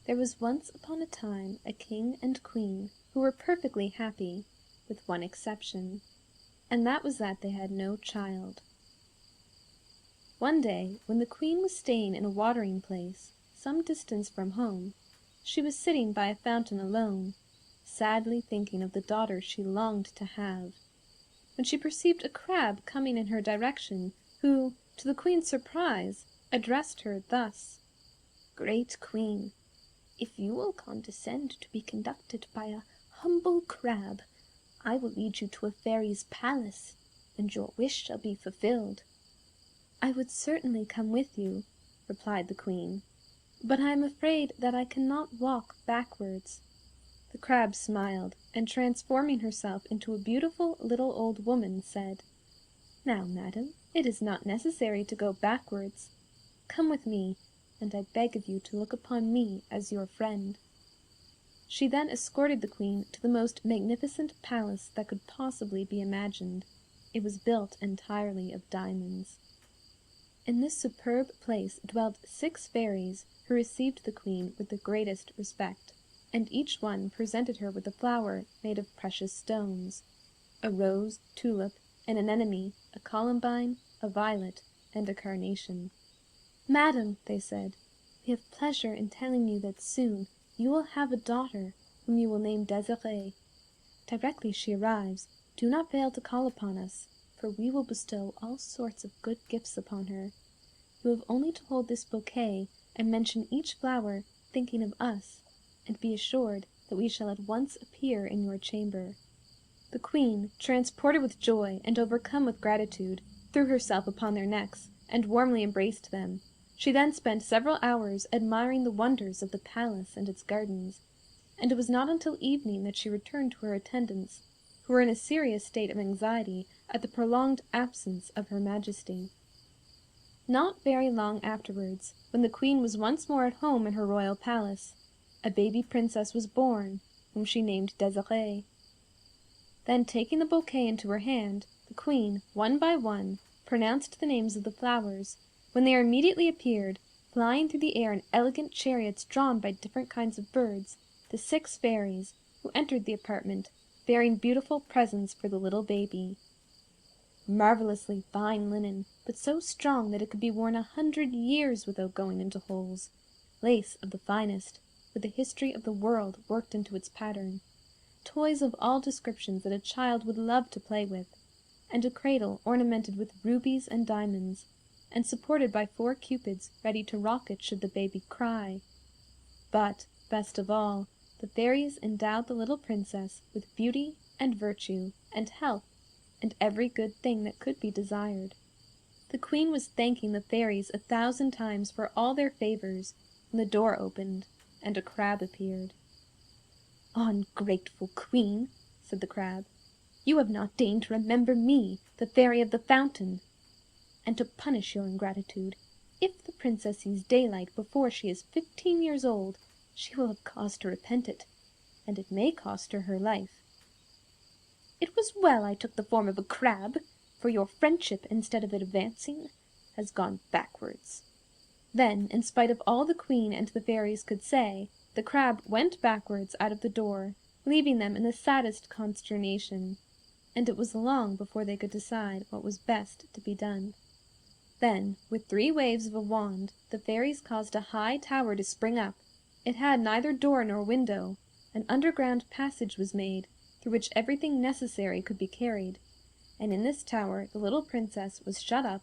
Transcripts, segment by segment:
There was once upon a time a king and queen who were perfectly happy, with one exception, and that was that they had no child. One day, when the queen was staying in a watering place, some distance from home, she was sitting by a fountain alone, sadly thinking of the daughter she longed to have, when she perceived a crab coming in her direction, who, to the queen's surprise, addressed her thus: "Great queen, if you will condescend to be conducted by a humble crab, I will lead you to a fairy's palace, and your wish shall be fulfilled." "I would certainly come with you," replied the queen, "but I am afraid that I cannot walk backwards." The crab smiled, and transforming herself into a beautiful little old woman, said, "Now, madam, it is not necessary to go backwards. Come with me, and I beg of you to look upon me as your friend." She then escorted the queen to the most magnificent palace that could possibly be imagined. It was built entirely of diamonds. In this superb place dwelt 6 fairies, who received the queen with the greatest respect, and each one presented her with a flower made of precious stones: a rose, tulip, an anemone, a columbine, a violet, and a carnation. "Madam," they said, "we have pleasure in telling you that soon you will have a daughter, whom you will name Desiree. Directly she arrives, do not fail to call upon us, for we will bestow all sorts of good gifts upon her. You have only to hold this bouquet, and mention each flower, thinking of us, and be assured that we shall at once appear in your chamber." The queen, transported with joy and overcome with gratitude, threw herself upon their necks, and warmly embraced them. She then spent several hours admiring the wonders of the palace and its gardens, and it was not until evening that she returned to her attendants, who were in a serious state of anxiety at the prolonged absence of her majesty. Not very long afterwards, when the queen was once more at home in her royal palace, a baby princess was born, whom she named Desiree. Then, taking the bouquet into her hand, the queen, one by one, pronounced the names of the flowers, when there immediately appeared, flying through the air in elegant chariots drawn by different kinds of birds, the 6 fairies, who entered the apartment, bearing beautiful presents for the little baby. Marvelously fine linen, but so strong that it could be worn 100 years without going into holes. Lace of the finest, with the history of the world worked into its pattern. Toys of all descriptions that a child would love to play with, and a cradle ornamented with rubies and diamonds, and supported by 4 cupids ready to rock it should the baby cry. But, best of all, the fairies endowed the little princess with beauty and virtue and health and every good thing that could be desired. The queen was thanking the fairies 1,000 times for all their favors, when the door opened, and a crab appeared. "Ungrateful queen," said the crab, "you have not deigned to remember me, the fairy of the fountain. And to punish your ingratitude, if the princess sees daylight before she is 15 years old, she will have cause to repent it, and it may cost her her life. It was well I took the form of a crab, for your friendship, instead of advancing, has gone backwards." Then, in spite of all the queen and the fairies could say, the crab went backwards out of the door, leaving them in the saddest consternation, and it was long before they could decide what was best to be done. Then, with 3 waves of a wand, the fairies caused a high tower to spring up. It had neither door nor window. An underground passage was made, through which everything necessary could be carried, and in this tower the little princess was shut up,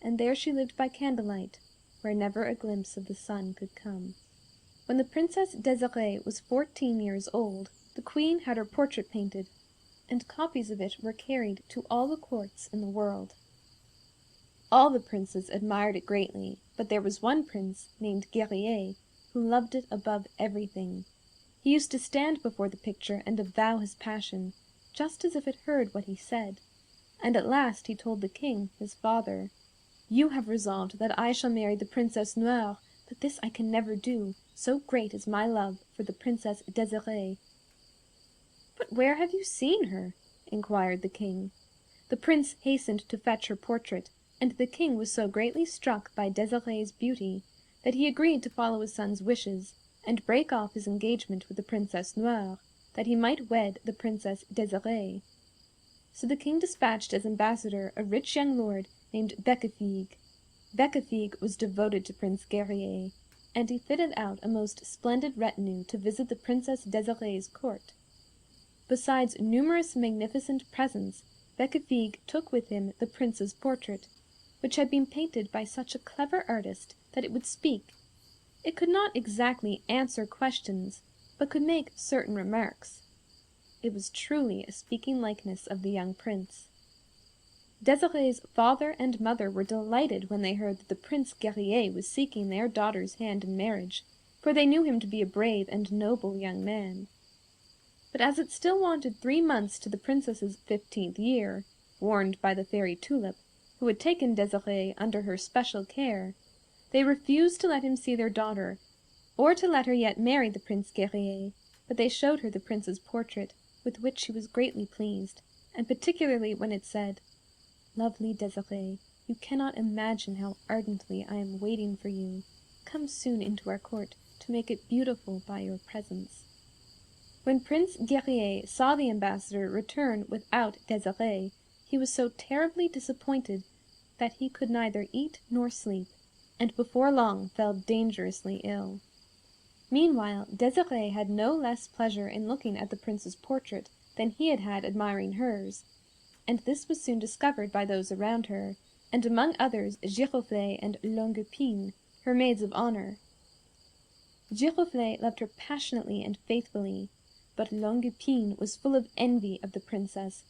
and there she lived by candlelight, where never a glimpse of the sun could come. When the Princess Desiree was 14 years old, the queen had her portrait painted, and copies of it were carried to all the courts in the world. All the princes admired it greatly, but there was one prince, named Guerrier, who loved it above everything. He used to stand before the picture and avow his passion, just as if it heard what he said, and at last he told the king, his father, "You have resolved that I shall marry the Princess Noire, but this I can never do, so great is my love for the Princess Desiree." "But where have you seen her?" inquired the king. The prince hastened to fetch her portrait, and the king was so greatly struck by Desiree's beauty that he agreed to follow his son's wishes, and break off his engagement with the Princess Noire, that he might wed the Princess Desiree. So the king dispatched as ambassador a rich young lord named Bécafigue. Bécafigue was devoted to Prince Guerrier, and he fitted out a most splendid retinue to visit the Princess Desiree's court. Besides numerous magnificent presents, Bécafigue took with him the prince's portrait, which had been painted by such a clever artist that it would speak. It could not exactly answer questions, but could make certain remarks. It was truly a speaking likeness of the young prince. Desiree's father and mother were delighted when they heard that the Prince Guerrier was seeking their daughter's hand in marriage, for they knew him to be a brave and noble young man. But as it still wanted 3 months to the princess's 15th year, warned by the fairy Tulip, who had taken Desiree under her special care, they refused to let him see their daughter, or to let her yet marry the Prince Guerrier, but they showed her the prince's portrait, with which she was greatly pleased, and particularly when it said, "Lovely Desiree, you cannot imagine how ardently I am waiting for you. Come soon into our court to make it beautiful by your presence." When Prince Guerrier saw the ambassador return without Desiree, he was so terribly disappointed that he could neither eat nor sleep, and before long fell dangerously ill. Meanwhile, Desiree had no less pleasure in looking at the prince's portrait than he had had admiring hers, and this was soon discovered by those around her, and among others Giroflée and Longue-Epine, her maids of honor. Giroflée loved her passionately and faithfully, but Longue-Epine was full of envy of the princess,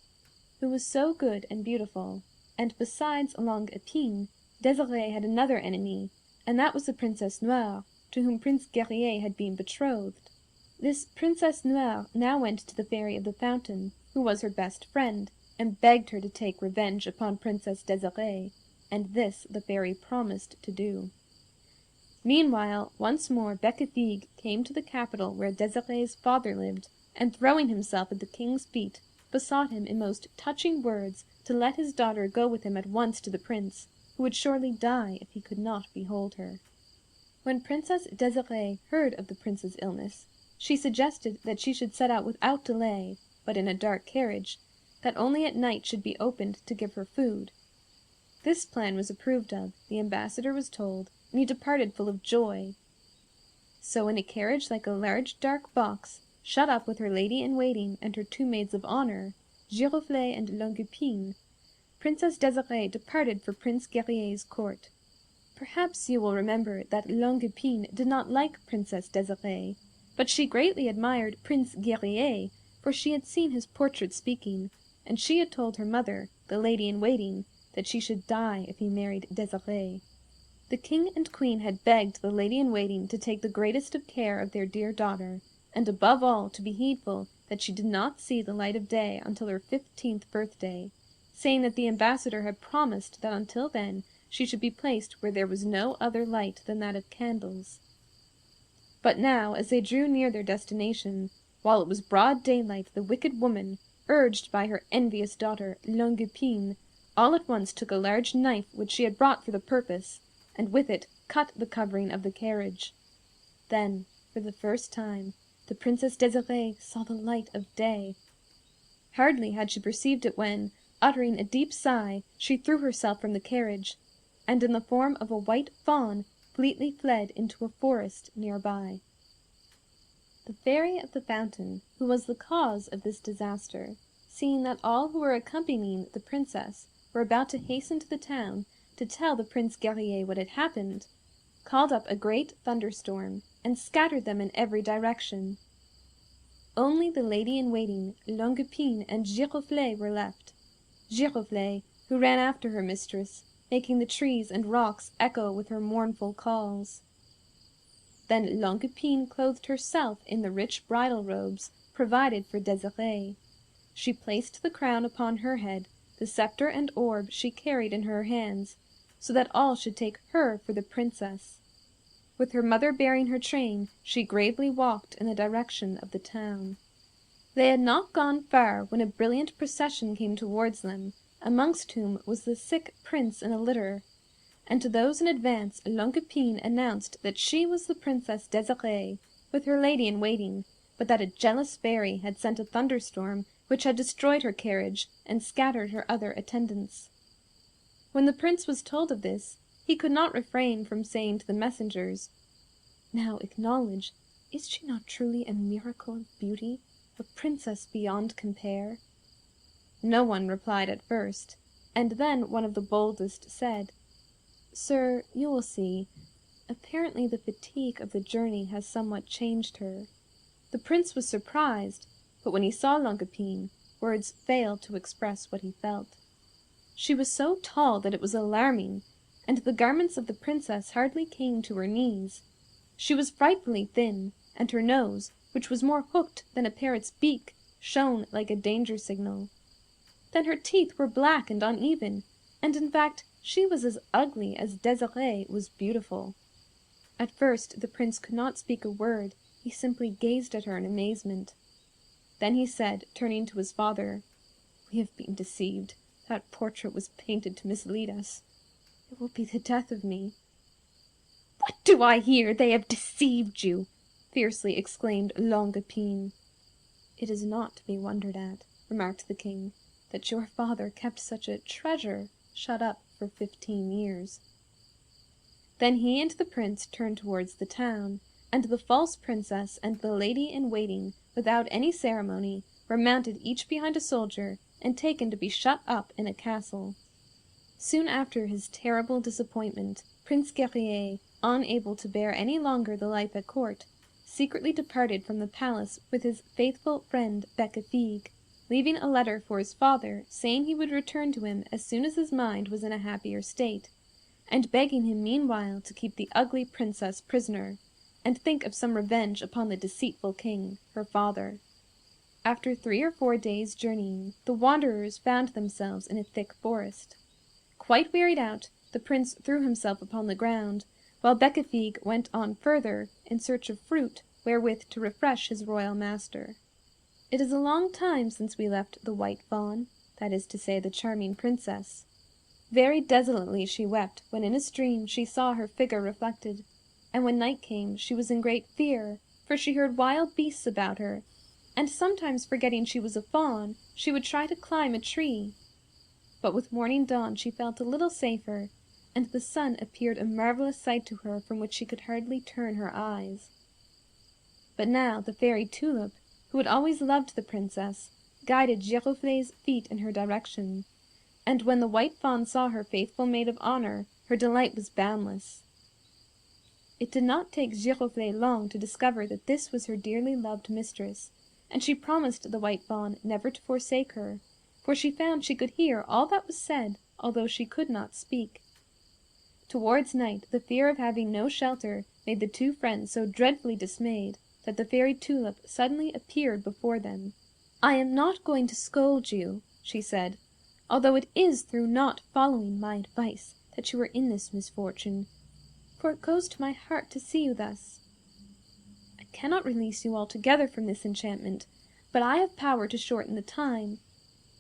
who was so good and beautiful, and besides Longue-Epine, Desiree had another enemy, and that was the Princess Noire, to whom Prince Guerrier had been betrothed. This Princess Noire now went to the Fairy of the Fountain, who was her best friend, and begged her to take revenge upon Princess Desiree, and this the fairy promised to do. Meanwhile, once more Bécafigue came to the capital where Desiree's father lived, and throwing himself at the king's feet, besought him in most touching words to let his daughter go with him at once to the prince, who would surely die if he could not behold her. When Princess Desiree heard of the prince's illness, she suggested that she should set out without delay, but in a dark carriage, that only at night should be opened to give her food. This plan was approved of, the ambassador was told, and he departed full of joy. So in a carriage like a large dark box, shut up with her lady-in-waiting and her 2 maids of honor, Giroflée and Longue-Epine, Princess Desiree departed for Prince Guerrier's court. Perhaps you will remember that Longue-Epine did not like Princess Desiree, but she greatly admired Prince Guerrier, for she had seen his portrait speaking, and she had told her mother, the lady-in-waiting, that she should die if he married Desiree. The king and queen had begged the lady-in-waiting to take the greatest of care of their dear daughter, and above all to be heedful that she did not see the light of day until her 15th birthday, saying that the ambassador had promised that until then she should be placed where there was no other light than that of candles. But now, as they drew near their destination, while it was broad daylight, the wicked woman, urged by her envious daughter Longue-Epine, all at once took a large knife which she had brought for the purpose, and with it cut the covering of the carriage. Then, for the first time, the Princess Desiree saw the light of day. Hardly had she perceived it when, uttering a deep sigh, she threw herself from the carriage, and in the form of a white fawn fleetly fled into a forest near by. The Fairy of the Fountain, who was the cause of this disaster, seeing that all who were accompanying the princess were about to hasten to the town to tell the Prince Guerrier what had happened, called up a great thunderstorm, and scattered them in every direction. Only the lady-in-waiting, Longue-Epine, and Giroflée were left. Giroflée, who ran after her mistress, making the trees and rocks echo with her mournful calls. Then Longue-Epine clothed herself in the rich bridal robes provided for Desiree. She placed the crown upon her head, the sceptre and orb she carried in her hands, so that all should take her for the princess. With her mother bearing her train, she gravely walked in the direction of the town. They had not gone far when a brilliant procession came towards them, amongst whom was the sick prince in a litter, and to those in advance Longue-Epine announced that she was the Princess Desiree, with her lady-in-waiting, but that a jealous fairy had sent a thunderstorm which had destroyed her carriage and scattered her other attendants. When the prince was told of this, he could not refrain from saying to the messengers, "Now acknowledge, is she not truly a miracle of beauty, a princess beyond compare?" No one replied at first, and then one of the boldest said, "Sir, you will see. Apparently the fatigue of the journey has somewhat changed her." The prince was surprised, but when he saw Longue Epine, words failed to express what he felt. She was so tall that it was alarming, and the garments of the princess hardly came to her knees. She was frightfully thin, and her nose, which was more hooked than a parrot's beak, shone like a danger signal. Then her teeth were black and uneven, and in fact she was as ugly as Desiree was beautiful. At first the prince could not speak a word, he simply gazed at her in amazement. Then he said, turning to his father, "We have been deceived. That portrait was painted to mislead us. It will be the death of me." "What do I hear? They have deceived you!" fiercely exclaimed Longue Epine. "It is not to be wondered at," remarked the king, "that your father kept such a treasure shut up for 15 years." Then he and the prince turned towards the town, and the false princess and the lady-in-waiting, without any ceremony, were mounted each behind a soldier and taken to be shut up in a castle. Soon after his terrible disappointment, Prince Guerrier, unable to bear any longer the life at court, secretly departed from the palace with his faithful friend Bécafigue, leaving a letter for his father saying he would return to him as soon as his mind was in a happier state, and begging him meanwhile to keep the ugly princess prisoner, and think of some revenge upon the deceitful king, her father. After 3 or 4 days' journeying, the wanderers found themselves in a thick forest. Quite wearied out, the prince threw himself upon the ground, while Bécafigue went on further in search of fruit wherewith to refresh his royal master. It is a long time since we left the White Fawn, that is to say the charming princess. Very desolately she wept when in a stream she saw her figure reflected, and when night came she was in great fear, for she heard wild beasts about her, and sometimes forgetting she was a fawn, she would try to climb a tree. But with morning dawn she felt a little safer, and the sun appeared a marvellous sight to her from which she could hardly turn her eyes. But now the fairy Tulip, who had always loved the princess, guided Giroflée's feet in her direction, and when the White Fawn saw her faithful maid of honor, her delight was boundless. It did not take Giroflée long to discover that this was her dearly loved mistress, and she promised the White Fawn never to forsake her, for she found she could hear all that was said, although she could not speak. Towards night the fear of having no shelter made the two friends so dreadfully dismayed that the fairy Tulip suddenly appeared before them. "I am not going to scold you," she said, "although it is through not following my advice that you are in this misfortune, for it goes to my heart to see you thus. I cannot release you altogether from this enchantment, but I have power to shorten the time,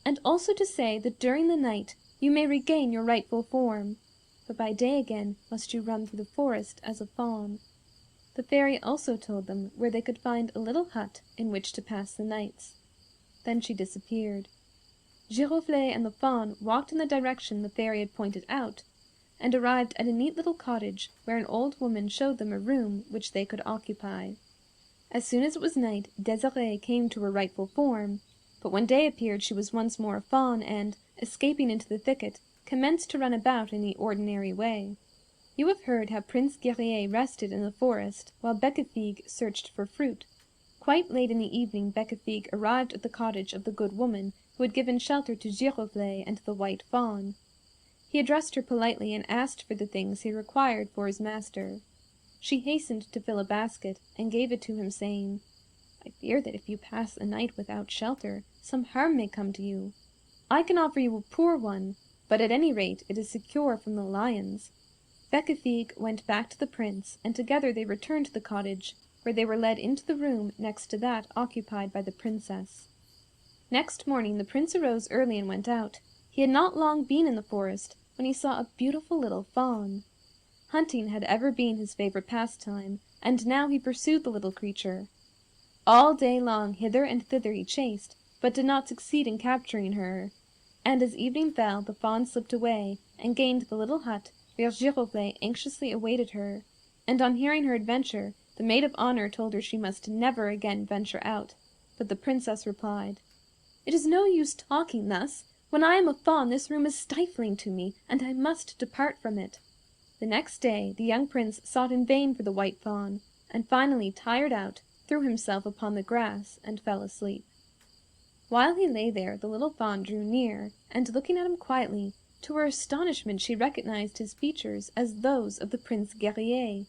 and also to say that during the night you may regain your rightful form, but by day again must you run through the forest as a fawn." The fairy also told them where they could find a little hut in which to pass the nights. Then she disappeared. Giroflée and the fawn walked in the direction the fairy had pointed out, and arrived at a neat little cottage where an old woman showed them a room which they could occupy. As soon as it was night, Desiree came to her rightful form, but when day appeared she was once more a fawn, and, escaping into the thicket, commenced to run about in the ordinary way. You have heard how Prince Guerrier rested in the forest, while Bécafigue searched for fruit. Quite late in the evening Bécafigue arrived at the cottage of the good woman who had given shelter to Giroflée and the White Fawn. He addressed her politely and asked for the things he required for his master. She hastened to fill a basket, and gave it to him, saying, "I fear that if you pass a night without shelter, some harm may come to you. I can offer you a poor one, but at any rate it is secure from the lions." Bécafigue went back to the prince, and together they returned to the cottage, where they were led into the room next to that occupied by the princess. Next morning the prince arose early and went out. He had not long been in the forest when he saw a beautiful little fawn. Hunting had ever been his favorite pastime, and now he pursued the little creature. All day long hither and thither he chased, but did not succeed in capturing her, and as evening fell the fawn slipped away and gained the little hut where Giroflée anxiously awaited her, and on hearing her adventure the maid of honor told her she must never again venture out, but the princess replied, "It is no use talking thus. When I am a fawn this room is stifling to me, and I must depart from it." The next day the young prince sought in vain for the white fawn, and finally, tired out, threw himself upon the grass and fell asleep. While he lay there the little fawn drew near, and looking at him quietly, to her astonishment she recognized his features as those of the Prince Guerrier.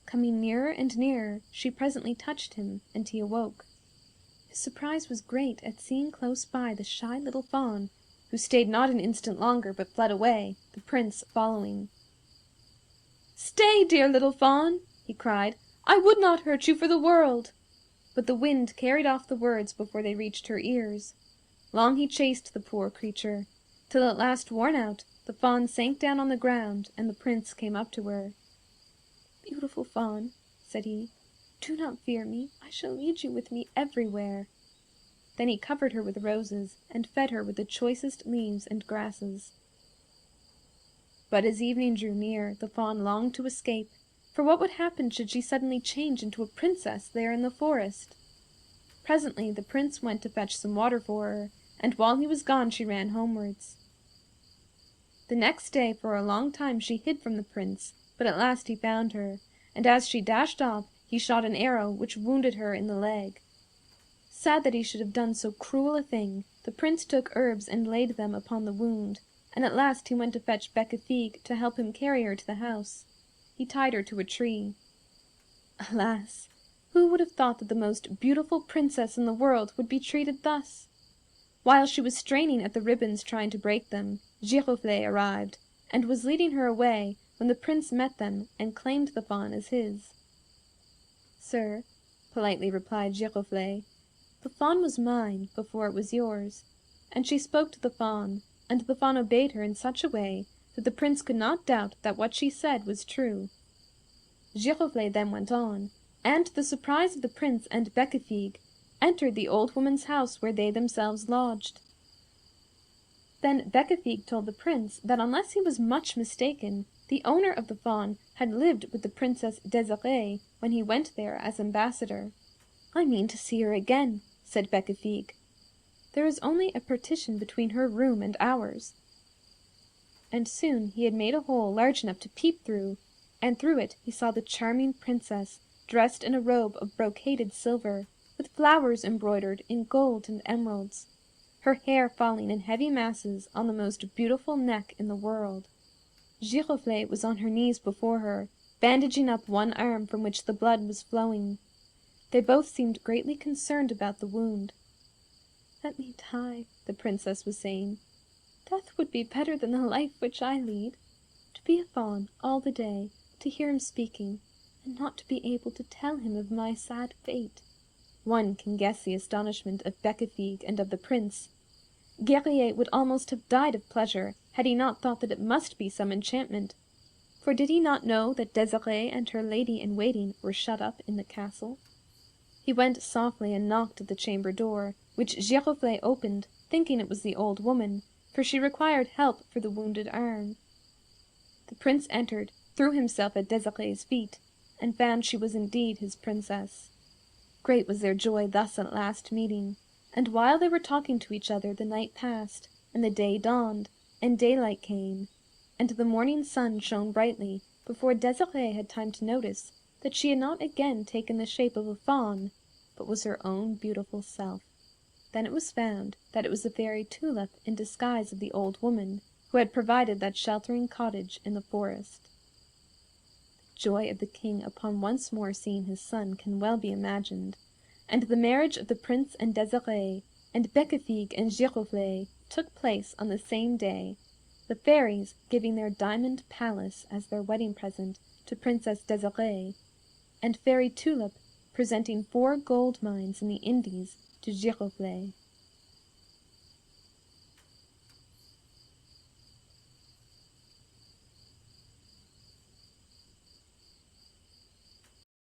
Coming nearer and nearer, she presently touched him, and he awoke. His surprise was great at seeing close by the shy little fawn, who stayed not an instant longer but fled away, the prince following. "Stay, dear little fawn!" he cried. "I would not hurt you for the world." But the wind carried off the words before they reached her ears. Long he chased the poor creature, till at last, worn out, the fawn sank down on the ground, and the prince came up to her. "Beautiful fawn," said he, "do not fear me. I shall lead you with me everywhere." Then he covered her with roses, and fed her with the choicest leaves and grasses. But as evening drew near, the fawn longed to escape, for what would happen should she suddenly change into a princess there in the forest? Presently the prince went to fetch some water for her, and while he was gone she ran homewards. The next day for a long time she hid from the prince, but at last he found her, and as she dashed off he shot an arrow which wounded her in the leg. Sad that he should have done so cruel a thing, the prince took herbs and laid them upon the wound, and at last he went to fetch Bécafigue to help him carry her to the house. He tied her to a tree. Alas! Who would have thought that the most beautiful princess in the world would be treated thus? While she was straining at the ribbons trying to break them, Giroflée arrived, and was leading her away when the prince met them and claimed the fawn as his. "Sir," politely replied Giroflée, "the fawn was mine before it was yours." And she spoke to the fawn, and the fawn obeyed her in such a way that the prince could not doubt that what she said was true. Giroflée then went on, and to the surprise of the prince and Bécafigue, entered the old woman's house where they themselves lodged. Then Bécafigue told the prince that unless he was much mistaken, the owner of the fawn had lived with the Princess Desiree when he went there as ambassador. "I mean to see her again," said Bécafigue. "There is only a partition between her room and ours." And soon he had made a hole large enough to peep through, and through it he saw the charming princess, dressed in a robe of brocaded silver, with flowers embroidered in gold and emeralds, her hair falling in heavy masses on the most beautiful neck in the world. Giroflée was on her knees before her, bandaging up one arm from which the blood was flowing. They both seemed greatly concerned about the wound. "Let me die," the princess was saying. "Death would be better than the life which I lead. To be a fawn all the day, to hear him speaking, and not to be able to tell him of my sad fate." One can guess the astonishment of Bécafigue and of the prince. Guerrier would almost have died of pleasure had he not thought that it must be some enchantment. For did he not know that Desiree and her lady-in-waiting were shut up in the castle? He went softly and knocked at the chamber door, which Giroflée opened, thinking it was the old woman, for she required help for the wounded arm. The prince entered, threw himself at Desiree's feet, and found she was indeed his princess. Great was their joy thus at last meeting, and while they were talking to each other the night passed, and the day dawned, and daylight came, and the morning sun shone brightly before Desiree had time to notice that she had not again taken the shape of a fawn, but was her own beautiful self. Then it was found that it was the fairy Tulip in disguise of the old woman, who had provided that sheltering cottage in the forest. The joy of the king upon once more seeing his son can well be imagined, and the marriage of the prince and Desiree, and Bécafigue and Giroflée, took place on the same day, the fairies giving their diamond palace as their wedding present to Princess Desiree, and Fairy Tulip presenting 4 gold mines in the Indies to Giroflée.